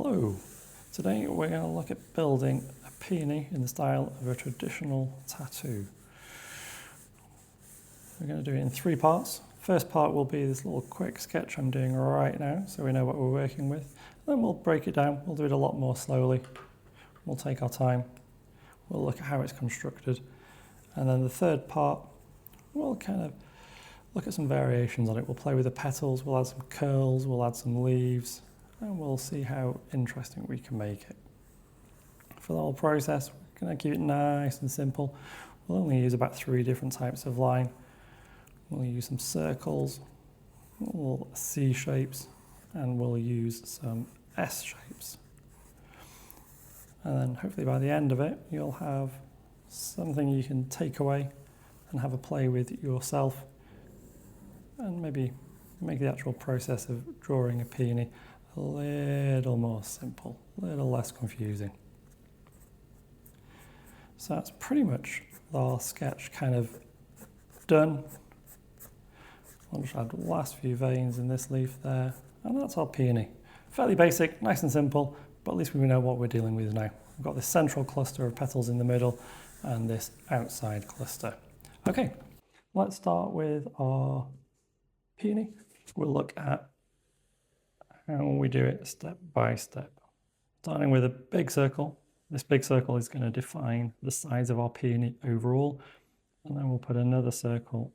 Hello, today we're going to look at building a peony in the style of a traditional tattoo. We're going to do it in 3 parts. First part will be this little quick sketch I'm doing right now so we know what we're working with. Then we'll break it down, we'll do it a lot more slowly. We'll take our time, we'll look at how it's constructed. And then the third part, we'll kind of look at some variations on it. We'll play with the petals, we'll add some curls, we'll add some leaves, and we'll see how interesting we can make it. For the whole process, we're going to keep it nice and simple. We'll only use about 3 different types of line. We'll use some circles, little C shapes, and we'll use some S shapes. And then hopefully by the end of it, you'll have something you can take away and have a play with yourself, and maybe make the actual process of drawing a peony a little more simple, a little less confusing. So that's pretty much our sketch kind of done. I'll just add the last few veins in this leaf there, and that's our peony. Fairly basic, nice and simple, but at least we know what we're dealing with now. We've got this central cluster of petals in the middle and this outside cluster. Okay, let's start with our peony. We'll look at how we do it step by step. Starting with a big circle. This big circle is going to define the size of our peony overall, and then we'll put another circle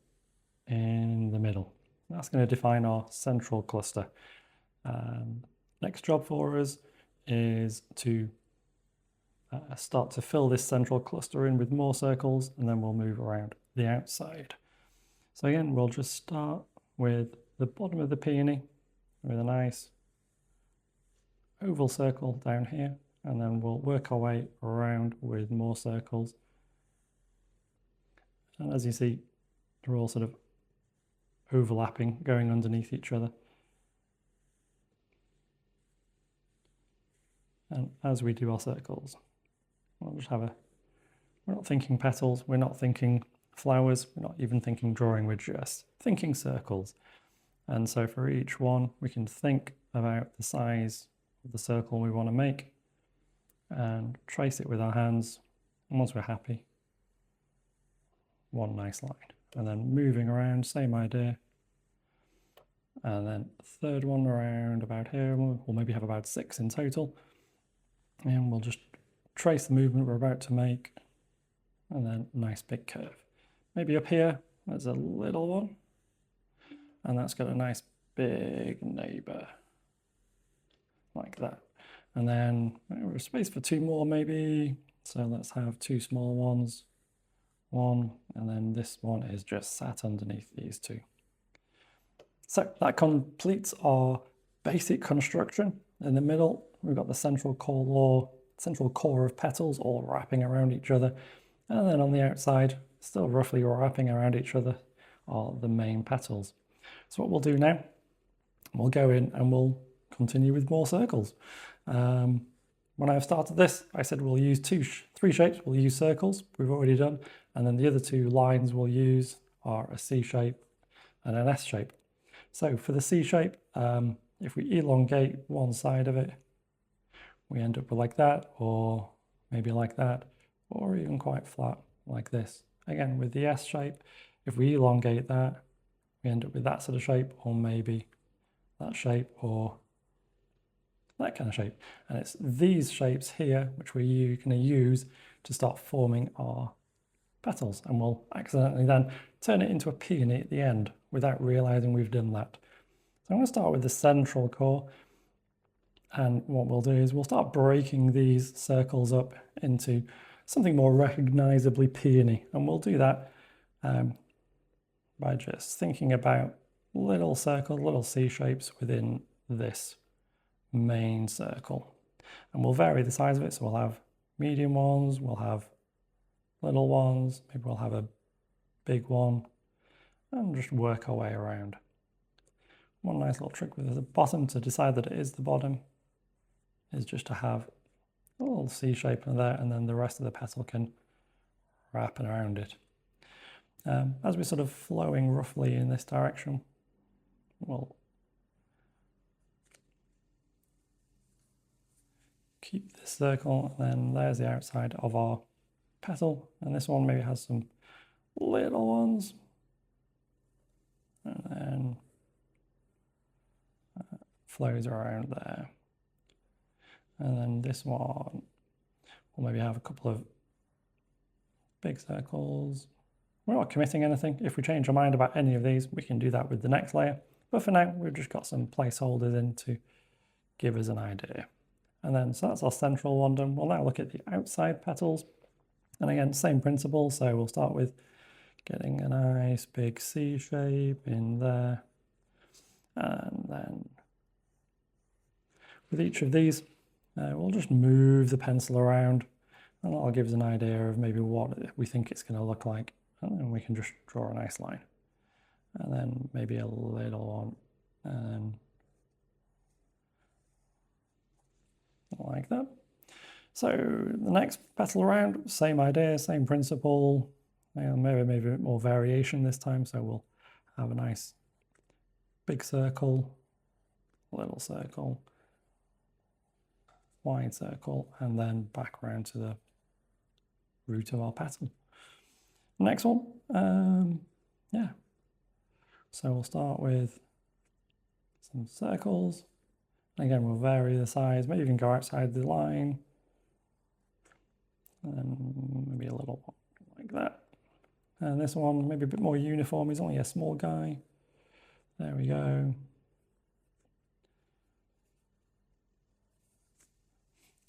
in the middle. That's going to define our central cluster. Next job for us is to start to fill this central cluster in with more circles, and then we'll move around the outside. So again, we'll just start with the bottom of the peony with a nice oval circle down here, and then we'll work our way around with more circles. And as you see, they're all sort of overlapping, going underneath each other. And as we do our circles, we'll just we're not thinking petals, we're not thinking flowers, we're not even thinking drawing, we're just thinking circles. And so for each one, we can think about the size of the circle we want to make and trace it with our hands. And once we're happy, one nice line. And then moving around, same idea. And then third one around about here, we'll maybe have about 6 in total. And we'll just trace the movement we're about to make, and then nice big curve. Maybe up here, there's a little one, and that's got a nice big neighbour, like that. And then there's space for 2 more maybe, so let's have 2 small ones, 1, and then this one is just sat underneath these 2. So that completes our basic construction. In the middle, we've got the central core of petals all wrapping around each other. And then on the outside, still roughly wrapping around each other, are the main petals. So what we'll do now, we'll go in and we'll continue with more circles. When I started this, I said we'll use 3 shapes. We'll use circles, we've already done. And then the other 2 lines we'll use are a C shape and an S shape. So for the C shape, if we elongate one side of it, we end up with like that, or maybe like that, or even quite flat like this. Again, with the S shape, if we elongate that, we end up with that sort of shape, or maybe that shape, or that kind of shape. And it's these shapes here which we're going to use to start forming our petals, and we'll accidentally then turn it into a peony at the end without realizing we've done that. So I'm going to start with the central core, and what we'll do is we'll start breaking these circles up into something more recognizably peony, and we'll do that by just thinking about little circles, little C shapes within this main circle. And we'll vary the size of it, so we'll have medium ones, we'll have little ones, maybe we'll have a big one, and just work our way around. One nice little trick with the bottom to decide that it is the bottom is just to have a little C shape in there, and then the rest of the petal can wrap around it. As we're sort of flowing roughly in this direction, we'll keep this circle, and then there's the outside of our petal, and this one maybe has some little ones, and then flows around there. And then this one will maybe have a couple of big circles. We're not committing anything. If we change our mind about any of these, we can do that with the next layer. But for now, we've just got some placeholders in to give us an idea. And then, so that's our central one done. We'll now look at the outside petals. And again, same principle. So we'll start with getting a nice big C shape in there. And then with each of these, we'll just move the pencil around, and that'll give us an idea of maybe what we think it's going to look like. And then we can just draw a nice line. And then maybe a little one, and like that. So the next petal around, same idea, same principle, maybe a bit more variation this time. So we'll have a nice big circle, little circle, wide circle, and then back around to the root of our petal. Next one, yeah. So we'll start with some circles. Again, we'll vary the size, maybe even go outside the line. And maybe a little one like that. And this one, maybe a bit more uniform. He's only a small guy. There we go.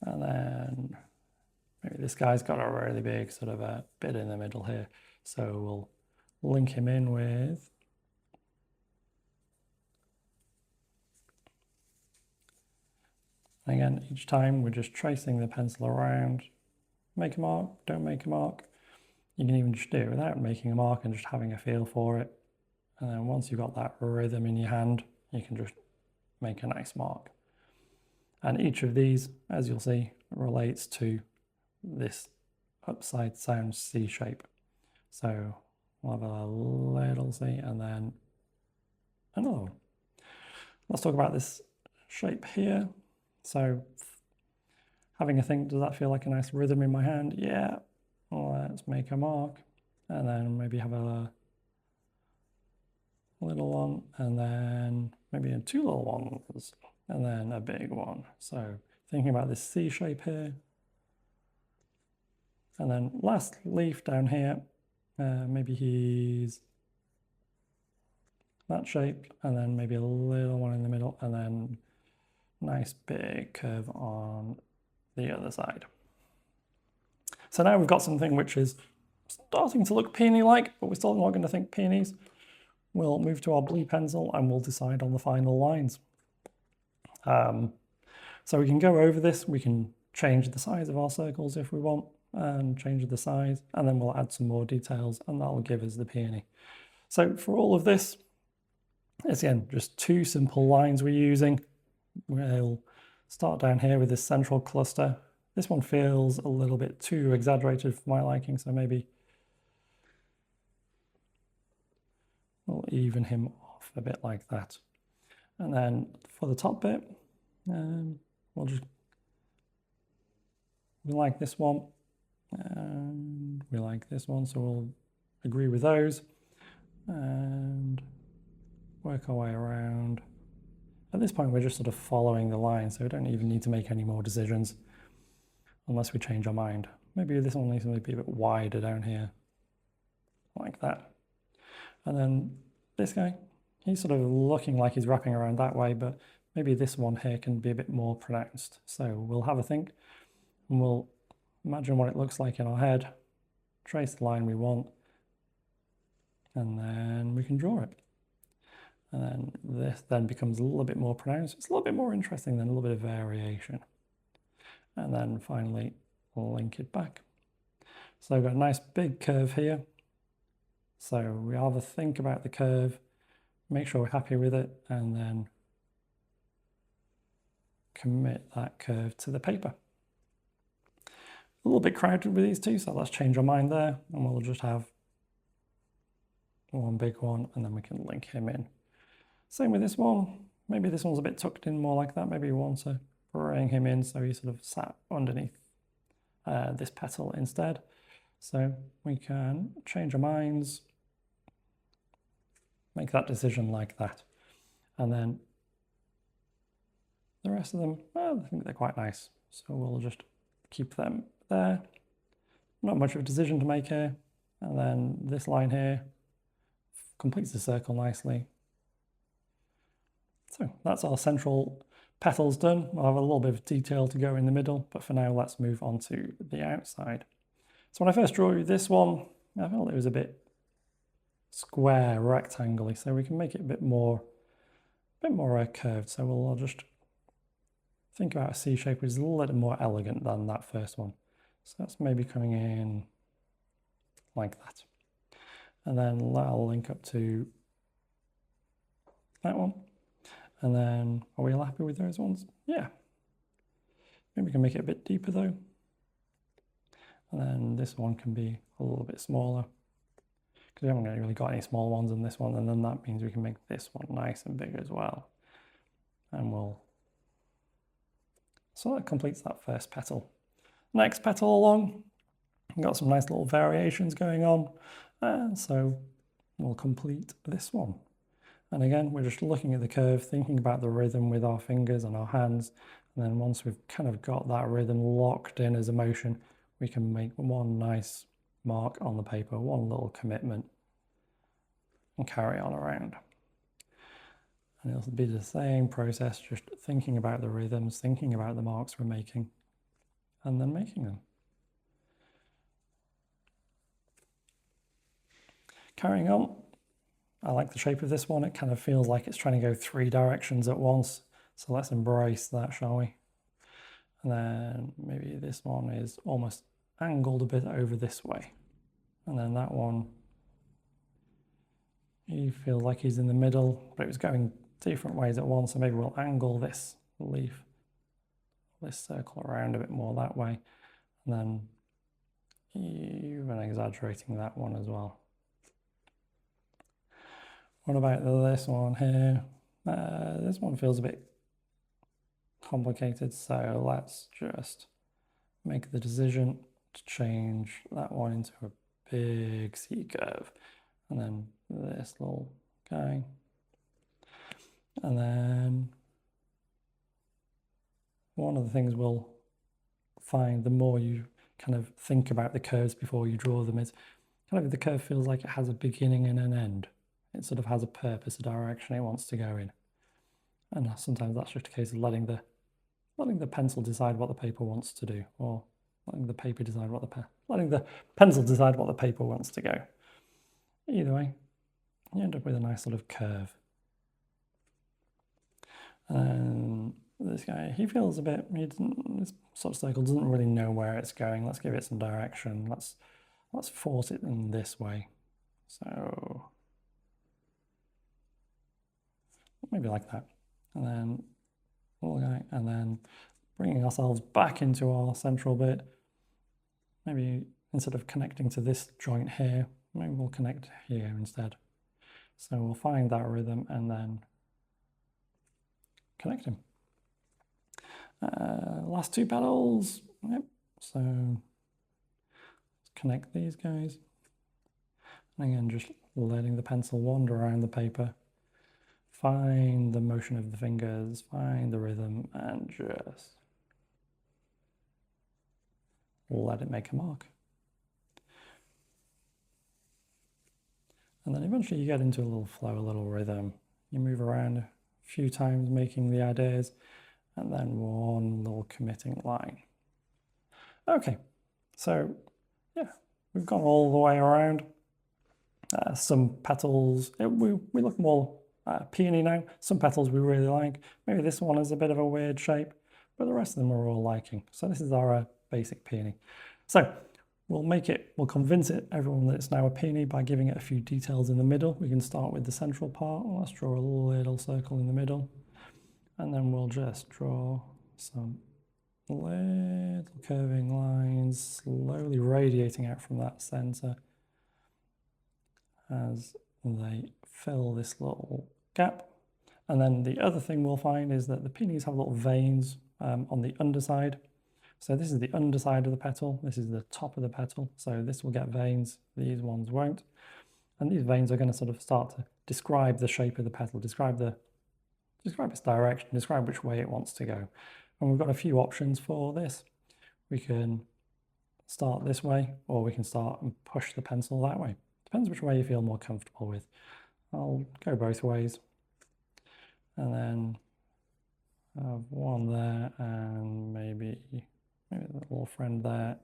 And then maybe this guy's got a really big sort of a bit in the middle here. So we'll link him in with again, each time we're just tracing the pencil around. Make a mark, don't make a mark. You can even just do it without making a mark and just having a feel for it. And then once you've got that rhythm in your hand, you can just make a nice mark. And each of these, as you'll see, relates to this upside down C shape. So we'll have a little C and then another one. Let's talk about this shape here. So having a think, does that feel like a nice rhythm in my hand? Yeah. Let's make a mark and then maybe have a little one and then maybe two little ones and then a big one. So thinking about this C shape here. And then last leaf down here, maybe he's that shape and then maybe a little one in the middle and then nice big curve on the other side. So now we've got something which is starting to look peony-like, but we're still not going to think peonies. We'll move to our blue pencil and we'll decide on the final lines. So we can go over this, we can change the size of our circles if we want, and change the size, and then we'll add some more details, and that'll give us the peony. So for all of this, it's again just two simple lines we're using. We'll start down here with this central cluster. This one feels a little bit too exaggerated for my liking, so maybe we'll even him off a bit like that. And then for the top bit, we like this one, and we like this one, so we'll agree with those and work our way around. At this point, we're just sort of following the line, so we don't even need to make any more decisions unless we change our mind. Maybe this one needs to be a bit wider down here, like that. And then this guy, he's sort of looking like he's wrapping around that way, but maybe this one here can be a bit more pronounced. So we'll have a think, and we'll imagine what it looks like in our head, trace the line we want, and then we can draw it. And then this then becomes a little bit more pronounced. It's a little bit more interesting than a little bit of variation. And then finally, we'll link it back. So we've got a nice big curve here. So we have a think about the curve, make sure we're happy with it, and then commit that curve to the paper. A little bit crowded with these two, so let's change our mind there, and we'll just have one big one, and then we can link him in. Same with this one. Maybe this one's a bit tucked in more like that. Maybe we want to bring him in so he sort of sat underneath this petal instead. So we can change our minds, make that decision like that. And then the rest of them, well, I think they're quite nice. So we'll just keep them there. Not much of a decision to make here. And then this line here completes the circle nicely. So that's our central petals done. We'll have a little bit of detail to go in the middle, but for now, let's move on to the outside. So when I first drew this one, I felt it was a bit square, rectangular, so we can make it a bit more curved. So we'll just think about a C shape which is a little more elegant than that first one. So that's maybe coming in like that. And then that'll link up to that one. And then, are we all happy with those ones? Yeah. Maybe we can make it a bit deeper though. And then this one can be a little bit smaller, because we haven't really got any small ones in this one. And then that means we can make this one nice and big as well. And so that completes that first petal. Next petal along, we've got some nice little variations going on. And so we'll complete this one. And again, we're just looking at the curve, thinking about the rhythm with our fingers and our hands. And then once we've kind of got that rhythm locked in as a motion, we can make one nice mark on the paper, one little commitment, and carry on around. And it'll be the same process, just thinking about the rhythms, thinking about the marks we're making, and then making them. Carrying on. I like the shape of this one. It kind of feels like it's trying to go 3 directions at once. So let's embrace that, shall we? And then maybe this one is almost angled a bit over this way. And then that one, he feels like he's in the middle, but it was going different ways at once. So maybe we'll angle this leaf, this circle around a bit more that way. And then even exaggerating that one as well. What about this one here? This one feels a bit complicated, so let's just make the decision to change that one into a big C curve. And then this little guy. And then one of the things we'll find the more you kind of think about the curves before you draw them is kind of the curve feels like it has a beginning and an end. It sort of has a purpose, a direction it wants to go in. And sometimes that's just a case of letting the pencil decide what the paper wants to do, or letting the paper decide what letting the pencil decide what the paper wants to go. Either way, you end up with a nice sort of curve. And this guy, he feels a bit, this sort of circle doesn't really know where it's going. Let's give it some direction. Let's force it in this way. So maybe like that. And then little guy, and then bringing ourselves back into our central bit. Maybe instead of connecting to this joint here, maybe we'll connect here instead. So we'll find that rhythm and then connect him. Last 2 petals. Yep. So let's connect these guys. And again, just letting the pencil wander around the paper. Find the motion of the fingers, find the rhythm, and just let it make a mark. And then eventually you get into a little flow, a little rhythm. You move around a few times making the ideas, and then one little committing line. Okay, so yeah, we've gone all the way around. Some petals, we look more peony now. Some petals we really like. Maybe this one is a bit of a weird shape, but the rest of them we're all liking. So this is our basic peony. So we'll convince everyone that it's now a peony by giving it a few details in the middle. We can start with the central part. Let's draw a little circle in the middle. And then we'll just draw some little curving lines, slowly radiating out from that center as they fill this little gap. And then the other thing we'll find is that the peonies have little veins on the underside. So this is the underside of the petal, this is the top of the petal, so this will get veins, these ones won't. And these veins are going to sort of start to describe the shape of the petal, describe its direction, describe which way it wants to go. And we've got a few options for this. We can start this way, or we can start and push the pencil that way. Depends which way you feel more comfortable with. I'll go both ways. And then have one there, and maybe the little friend there,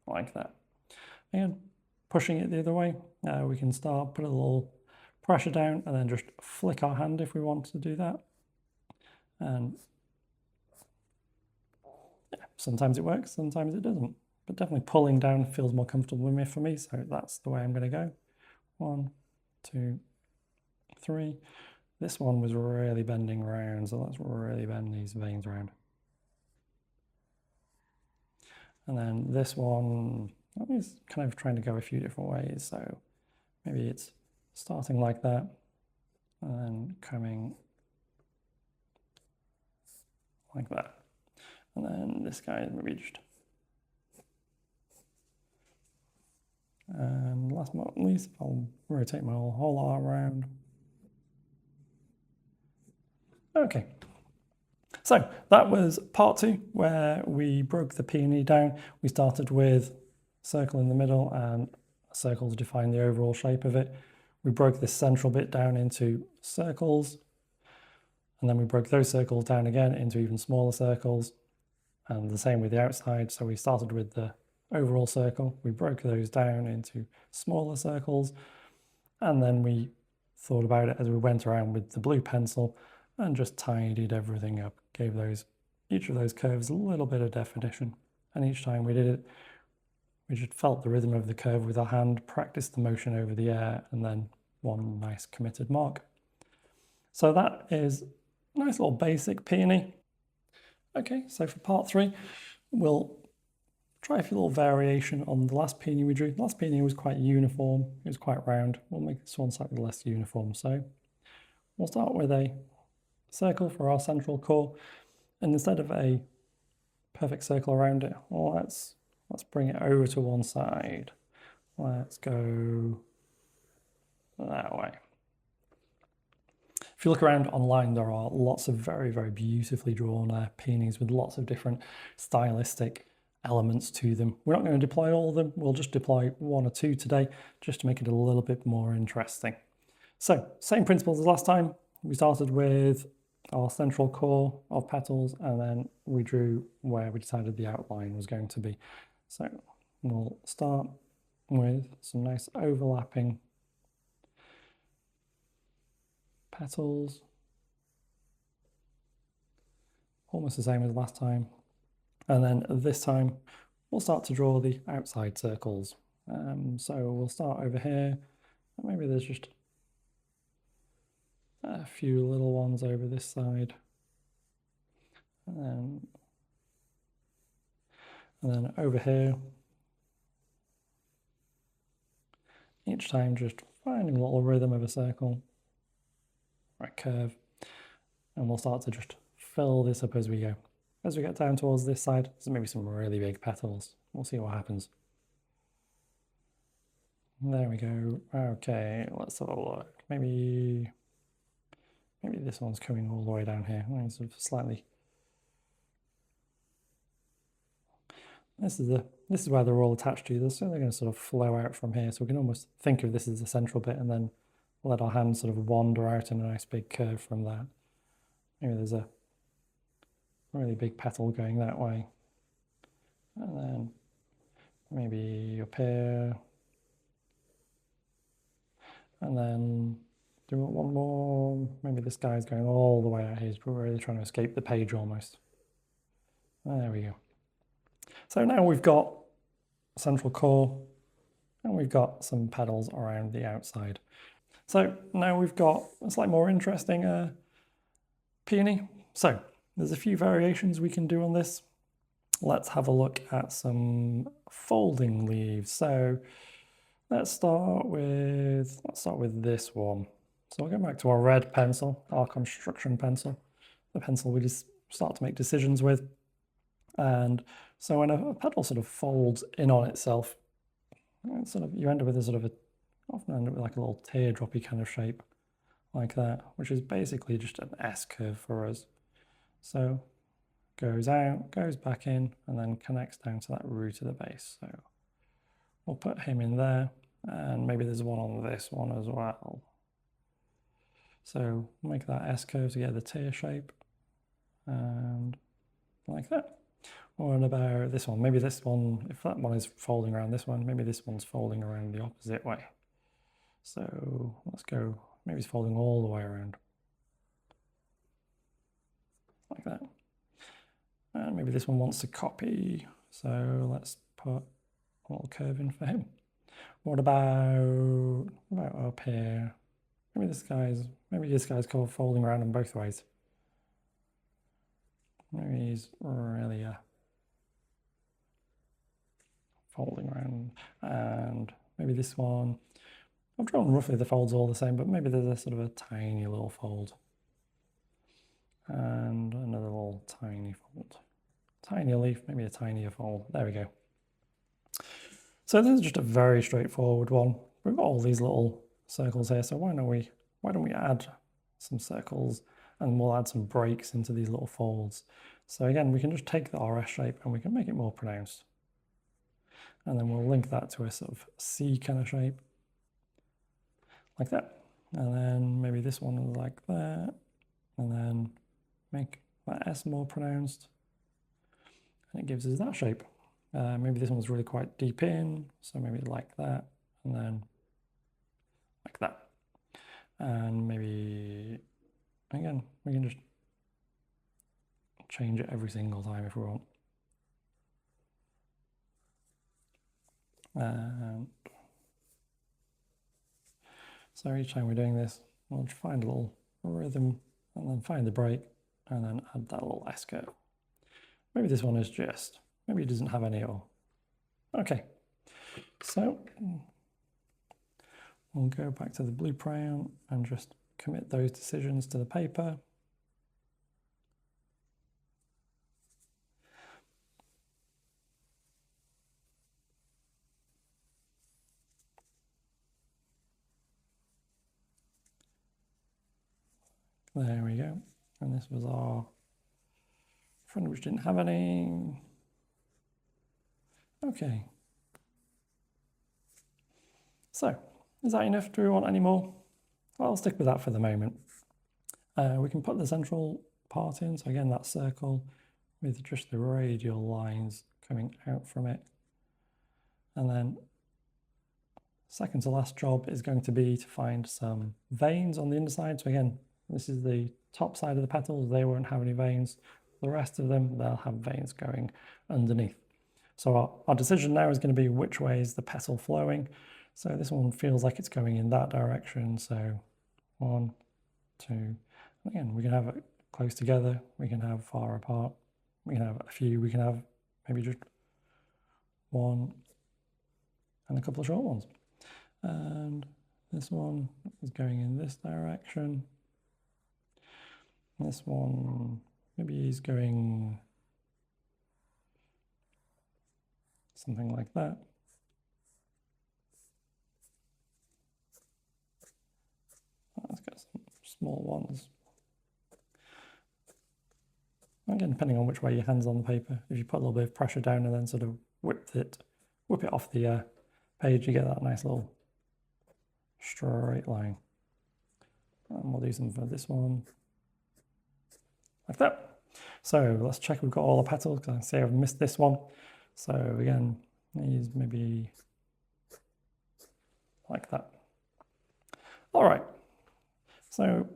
like that. Again, pushing it the other way, we can start, put a little pressure down, and then just flick our hand if we want to do that. And yeah, sometimes it works, sometimes it doesn't. But definitely pulling down feels more comfortable for me, so that's the way I'm going to go. 1, 2, 3. This one was really bending around, so let's really bend these veins around. And then this one is kind of trying to go a few different ways, so maybe it's starting like that, and then coming like that. And then this guy is maybe just... And last but not least, I'll rotate my whole arm around. Okay, so that was part 2, where we broke the peony down. We started with a circle in the middle and a circle to define the overall shape of it. We broke this central bit down into circles, and then we broke those circles down again into even smaller circles, and the same with the outside. So we started with the overall circle, we broke those down into smaller circles, and then we thought about it as we went around with the blue pencil and just tidied everything up, gave each of those curves a little bit of definition. And each time we did it, we just felt the rhythm of the curve with our hand, practiced the motion over the air, and then one nice committed mark. So that is a nice little basic peony. Okay, so for part 3, we'll try a few little variation on the last peony we drew. The last peony was quite uniform, it was quite round. We'll make this one slightly less uniform. So we'll start with a circle for our central core, and instead of a perfect circle around it, well, let's bring it over to one side. Let's go that way. If you look around online, there are lots of very, very beautifully drawn peonies with lots of different stylistic elements to them. We're not going to deploy all of them, we'll just deploy 1 or 2 today, just to make it a little bit more interesting. So, same principles as last time. We started with our central core of petals, and then we drew where we decided the outline was going to be. So we'll start with some nice overlapping petals, almost the same as last time. And then this time we'll start to draw the outside circles. So we'll start over here, and maybe there's just a few little ones over this side, and then over here. Each time just finding a little rhythm of a circle or a curve, and we'll start to just fill this up as we go. As we get down towards this side, there's maybe some really big petals. We'll see what happens. There we go. Okay, let's have a look. Maybe this one's coming all the way down here. Sort of slightly. This is where they're all attached to. So they're going to sort of flow out from here. So we can almost think of this as the central bit, and then let our hand sort of wander out in a nice big curve from that. Maybe there's a really big petal going that way, and then maybe up here, and then do one more. Maybe this guy's going all the way out here. He's really trying to escape the page almost. There we go. So now we've got a central core, and we've got some petals around the outside. So now we've got a slightly more interesting peony. So there's a few variations we can do on this. Let's have a look at some folding leaves. So let's start with this one. So we'll go back to our red pencil, our construction pencil, the pencil we just start to make decisions with. And so when a petal sort of folds in on itself, sort of you end up with a sort of often end up with like a little teardroppy kind of shape like that, which is basically just an S curve for us. So goes out, goes back in, and then connects down to that root of the base. So we'll put him in there, and maybe there's one on this one as well. So make that S curve to get the tear shape, and like that. What about this one? Maybe this one, if that one is folding around this one, maybe this one's folding around the opposite way. So let's go, maybe it's folding all the way around. Like that. And maybe this one wants to copy. So let's put a little curve in for him. What about up here? Maybe this guy's folding around in both ways. Maybe he's really folding around, and maybe this one, I've drawn roughly the folds all the same, but maybe there's a sort of a tiny little fold and another little tiny fold. Tiny leaf, maybe a tinier fold. There we go. So this is just a very straightforward one. We've got all these little circles here, so why don't we add some circles, and we'll add some breaks into these little folds. So again, we can just take the RS shape and we can make it more pronounced. And then we'll link that to a sort of C kind of shape, like that. And then maybe this one is like that, and then make that S more pronounced, and it gives us that shape. Maybe this one's really quite deep in, so maybe like that, and then like that. And maybe, again, we can just change it every single time if we want. And so each time we're doing this, we'll find a little rhythm and then find the break and then add that little S curve. Maybe this one is just, maybe it doesn't have any at all. Okay, so we'll go back to the blue crayon and just commit those decisions to the paper. There we go. And this was our friend which didn't have any. Okay. So, is that enough? Do we want any more? Well, I'll stick with that for the moment. We can put the central part in. So again, that circle with just the radial lines coming out from it. And then second to last job is going to be to find some veins on the underside. So again, this is the top side of the petals. They won't have any veins. The rest of them, they'll have veins going underneath. So our decision now is going to be which way is the petal flowing. So this one feels like it's going in that direction. So 1, 2, again, we can have it close together. We can have far apart. We can have a few. We can have maybe just one and a couple of short ones. And this one is going in this direction. This one, maybe he's going something like that. Let's get some small ones. Again, depending on which way your hand's on the paper, if you put a little bit of pressure down and then sort of whip it off the page, you get that nice little straight line. And we'll do some for this one. Like that. So let's check we've got all the petals, because I see I've missed this one. So again, these maybe like that. All right. So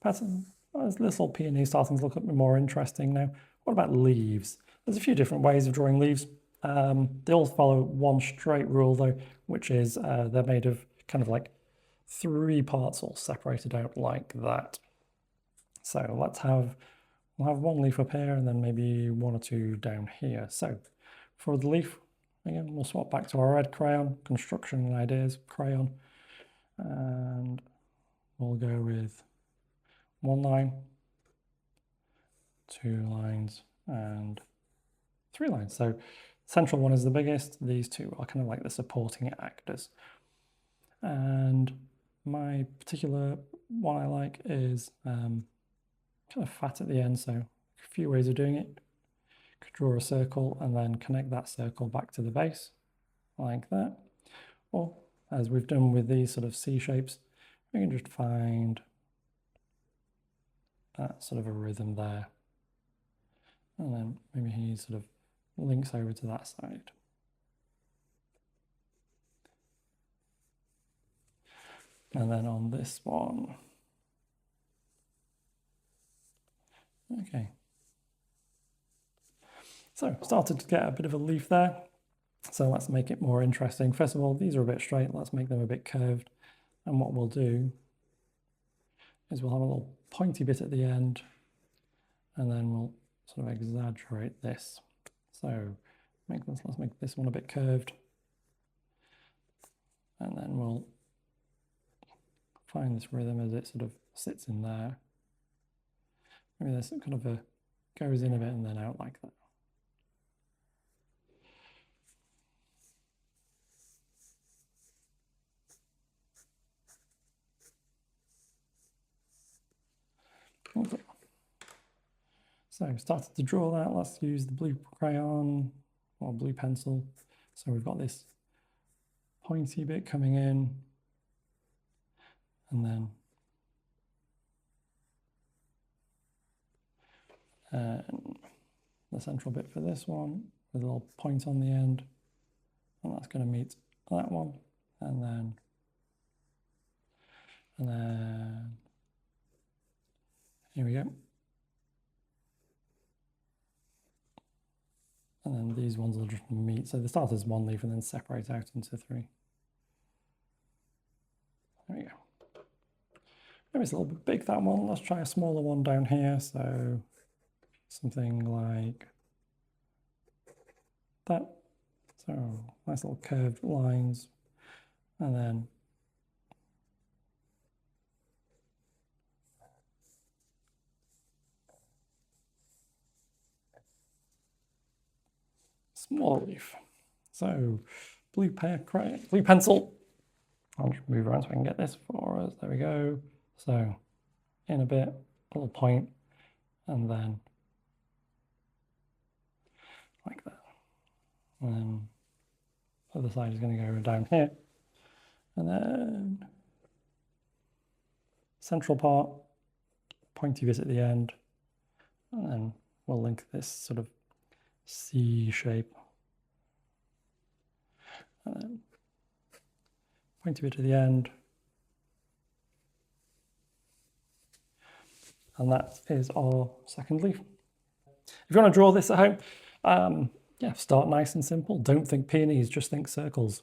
petal, this little peony starting to look a bit more interesting now. What about leaves? There's a few different ways of drawing leaves. They all follow one straight rule though, which is they're made of kind of like 3 parts all separated out like that. So we'll have one leaf up here and then maybe 1 or 2 down here. So for the leaf, again, we'll swap back to our red crayon, construction and ideas crayon, and we'll go with 1 line, 2 lines, and 3 lines. So central one is the biggest. These two are kind of like the supporting actors. And my particular one I like is kind of fat at the end. So a few ways of doing it. Could draw a circle and then connect that circle back to the base like that. Or as we've done with these sort of C shapes, we can just find that sort of a rhythm there. And then maybe he sort of links over to that side. And then on this one, okay. So started to get a bit of a leaf there. So let's make it more interesting. First of all, these are a bit straight. Let's make them a bit curved. And what we'll do is we'll have a little pointy bit at the end, and then we'll sort of exaggerate this. So let's make this one a bit curved. And then we'll find this rhythm as it sort of sits in there. Maybe there's some kind of a goes in a bit and then out like that. Okay. So started to draw that. Let's use the blue crayon or blue pencil. So we've got this pointy bit coming in, and then the central bit for this one with a little point on the end, and that's going to meet that one, and then here we go. And then these ones will just meet. So they start as one leaf and then separate out into 3. There we go. Maybe it's a little bit big, that one. Let's try a smaller one down here. So something like that. So nice little curved lines. And then small leaf. So blue pencil. I'll just move around so I can get this for us. There we go. So in a bit, a little point, and then like that. And then the other side is going to go down here. And then central part, pointy bit at the end. And then we'll link this sort of C shape. And then pointy bit at the end. And that is our second leaf. If you want to draw this at home, yeah, start nice and simple. Don't think peonies, just think circles.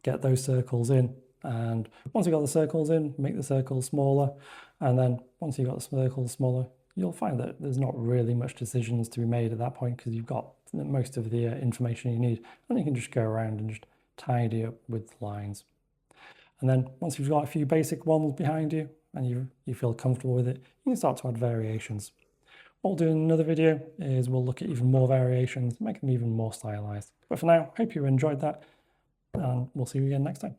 Get those circles in. And once you've got the circles in, make the circles smaller. And then once you've got the circles smaller, you'll find that there's not really much decisions to be made at that point because you've got most of the information you need. And you can just go around and just tidy up with lines. And then once you've got a few basic ones behind you and you feel comfortable with it, you can start to add variations. What we'll do in another video is we'll look at even more variations, make them even more stylized. But for now, hope you enjoyed that, and we'll see you again next time.